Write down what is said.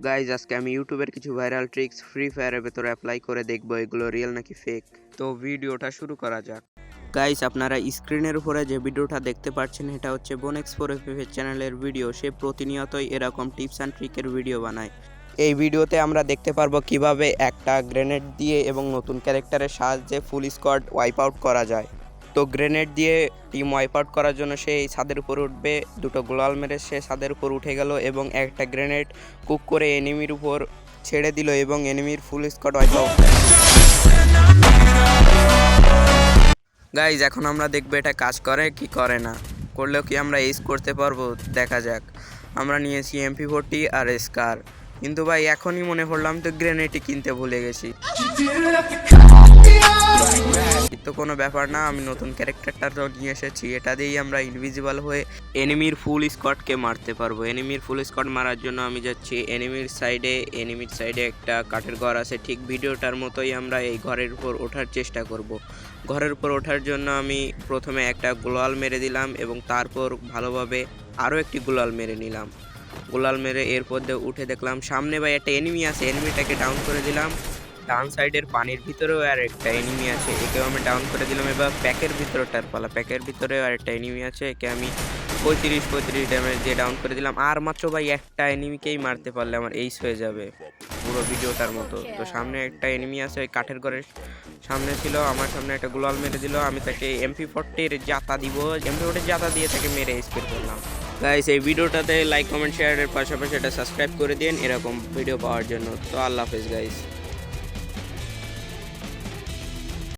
Guys আজকে আমি ইউটিউবের কিছু ভাইরাল ট্রিক্স ফ্রি ফায়ারের ভেতরে অ্যাপ্লাই করে দেখবো এগুলো রিয়েল নাকি ফেক। তো ভিডিওটা শুরু করা যাক। গাইজ আপনারা স্ক্রিনের উপরে যে ভিডিওটা দেখতে পাচ্ছেন এটা হচ্ছে বোনেক্স4এফএফ চ্যানেলের ভিডিও। সে প্রতিনিয়তই এরকম টিপস অ্যান্ড ট্রিকের ভিডিও বানায়। এই ভিডিওতে আমরা দেখতে পারবো কিভাবে একটা গ্রেনেড দিয়ে এবং নতুন ক্যারেক্টারের সাহায্যে ফুল স্কোয়াড ওয়াইপ আউট করা যায়। তো গ্রেনেড দিয়ে টিম ওয়াইপ আউট করার জন্য সে এই ছাদের উপর উঠবে, দুটো গ্লোয়াল মেরে সে ছাদের উপর উঠে গেল এবং একটা গ্রেনেড কুক করে এনিমির উপর ছেড়ে দিল এবং এনিমির full squad wipe out. Guys এখন আমরা দেখবো এটা কাজ করে কি করে না, করলেও কি আমরা এইস করতে পারবো দেখা যাক। আমরা নিয়েছি MP40 আর স্কার, কিন্তু ভাই এখনই মনে করলাম তো গ্রেনেডই কিনতে ভুলে গেছি। তো কোনো ব্যাপার না, আমি নতুন ক্যারেক্টারটা নিয়ে এসেছি, এটা দিয়েই আমরা ইনভিজিবল হয়ে এনিমির ফুল স্কোয়াডকে মারতে পারবো। এনিমির ফুল স্কোয়াড মারার জন্য আমি যাচ্ছি এনিমির সাইডে একটা কাঠের ঘর আছে, ঠিক ভিডিওটার মতোই আমরা এই ঘরের উপর ওঠার চেষ্টা করব। ঘরের উপর ওঠার জন্য আমি প্রথমে একটা গ্লোয়াল মেরে দিলাম এবং তারপর ভালোভাবে আরও একটি গ্লোয়াল মেরে নিলাম। গোলাল মেরে এরপর দিয়ে উঠে দেখলাম সামনে ভাই একটা এনিমি আছে, এনিমিটাকে ডাউন করে দিলাম। ডান সাইডের পানির ভিতরেও আর একটা এনিমি আছে, একেও আমি ডাউন করে দিলাম। এবার প্যাকের ভিতরটার পালা, প্যাকের ভিতরেও আর একটা এনিমি আছে, একে আমি 35 ড্যামেজ দিয়ে ডাউন করে দিলাম। আর মাত্র ভাই একটা এনিমিকেই মারতে পারলে আমার এইস হয়ে যাবে পুরো ভিডিওটার মতো। তো সামনে একটা এনিমি আছে, ওই কাঠের ঘরের সামনে ছিল, আমার সামনে একটা গ্লোয়াল মেরে দিল। আমি তাকে MP40 জাতা দিব, MP40 জাতা দিয়ে তাকে মেরে স্পিড করলাম। গাইস এই ভিডিওটাতে লাইক কমেন্ট শেয়ারের পাশাপাশি এটা সাবস্ক্রাইব করে দিন এরকম ভিডিও পাওয়ার জন্য। তো আল্লাহ হাফেজ গাইস।